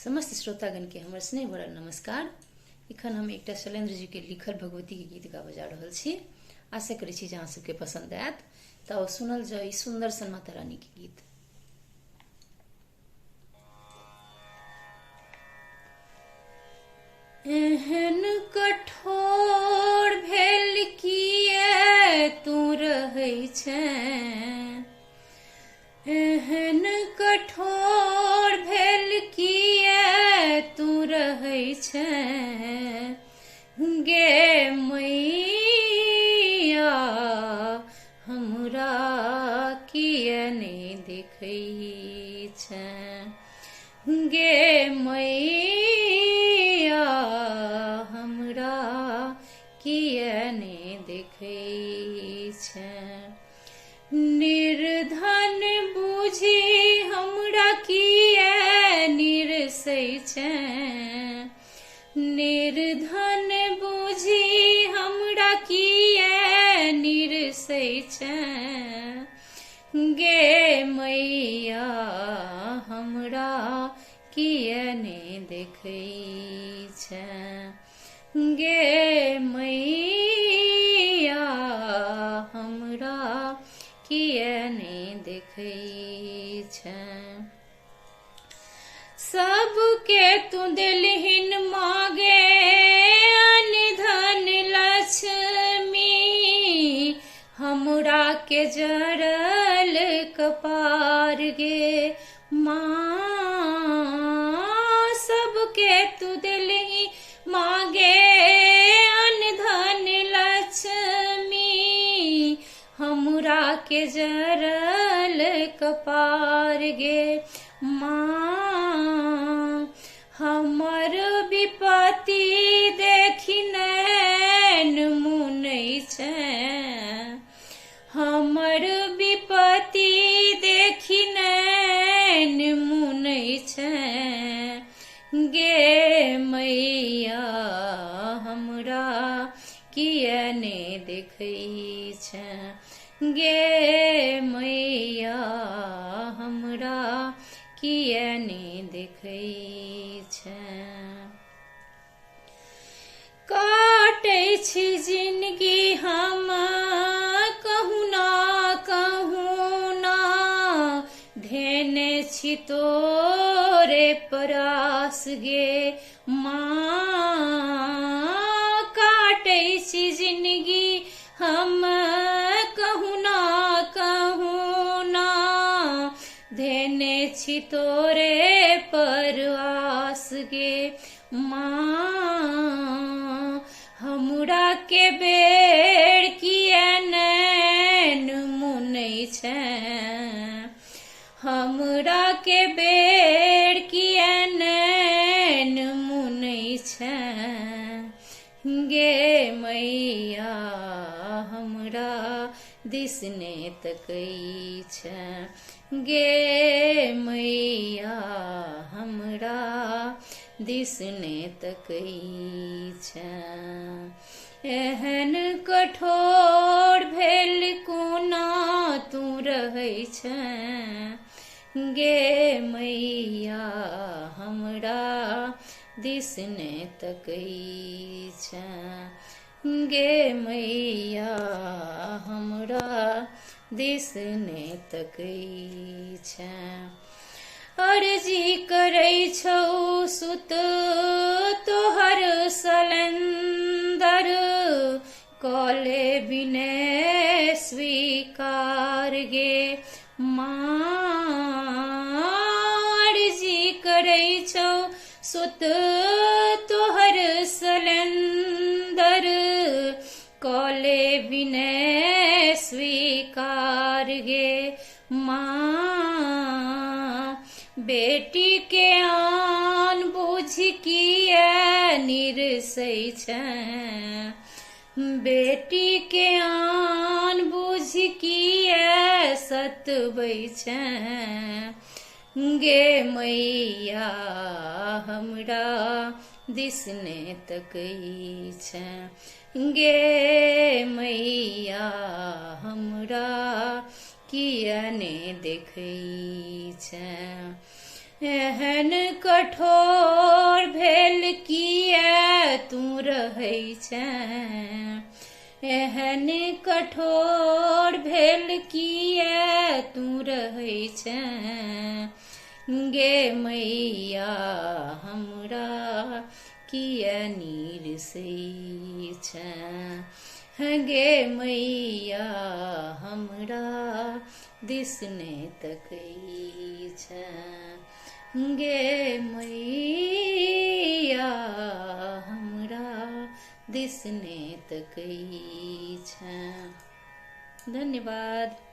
समस्त श्रोतागण के हमर स्नेह भरल नमस्कार। इखन हम एकटा शैलेंद्र जी के लिखल भगवती के गीत गाबऽ जा रहल छी। आशा करै छी जे अहाँ सबके पसंद आयत। तऽ सुनल जाओ ई सुंदर सन माता रानी के गीत। एहन कठोर भेल किए तू रहै छै, एहन कठोर भेल किए तू रहै छै, गे मैया हमरा किए नहि देखै छै, गे मैया हमरा किए नहि देखै छै। निर्धन बुझी हमरा किए निरसै छै, निर्धन बुझी हमरा किए निरसै छै, गे मैया हमरा किए नहि देखै छै, गे मैया हमरा किए नहि देखै छै। सबके तू देलहिन मागे अन्न धन लक्ष्मी, हमरा के जरल कपार गे माँ। सबके तू देलही मागे अन्न धन लक्ष्मी, हमरा के जरल कपार गे माँ। हमर विपत्ति देखी नैन मुनै छै, हमर विपत्ति देखी नैन मुनै छै, गे मैया हमरा किए नहि देखै छै, गे मैया हमरा किए नहि देखै छै। काटै छी जिंदगी हम कहूँ ना, धेने छी तोरे परास गे माँ। काटै छी जिंदगी हम कहूँ ना, धेने छी तोरे परवास गे माँ। हमरा के बेर किए नैन मुनै छै, हमरा के बेर किए नैन मुनै छै, गे मैया हमरा दिस नहि तकै छै, गे मैया हमरा दिस नहि तकै छै। एहन कठोर भेल कोना तू रहै छै, गे मैया हमरा दिस नहि तकै छै, गे मैया हमरा दिस नहि तकै छै। अर्जी करै छौ सुत तोहर सलेंदर, कले विनय स्वीकार गे माँ। अर्जी करै छौ सुत तोहर सलेंदर, कले विनय स्वीकार गे माँ। बेटी के आन बुझ किए निरसै छै, बेटी के आन बुझ किए सतबै छै, गे मैया हमरा दिस नहि तकै छै, गे मैया हमरा किए नहि देखै छै। एहन कठोर भेल किया तू रहै छै, एहन कठोर भेल किया तू रहै छै, गे मैया हमरा किया निरसै छै, गे मैया हमरा दिस नै तकै छै, गे मैया हमरा दिस नै तकै छै। धन्यवाद।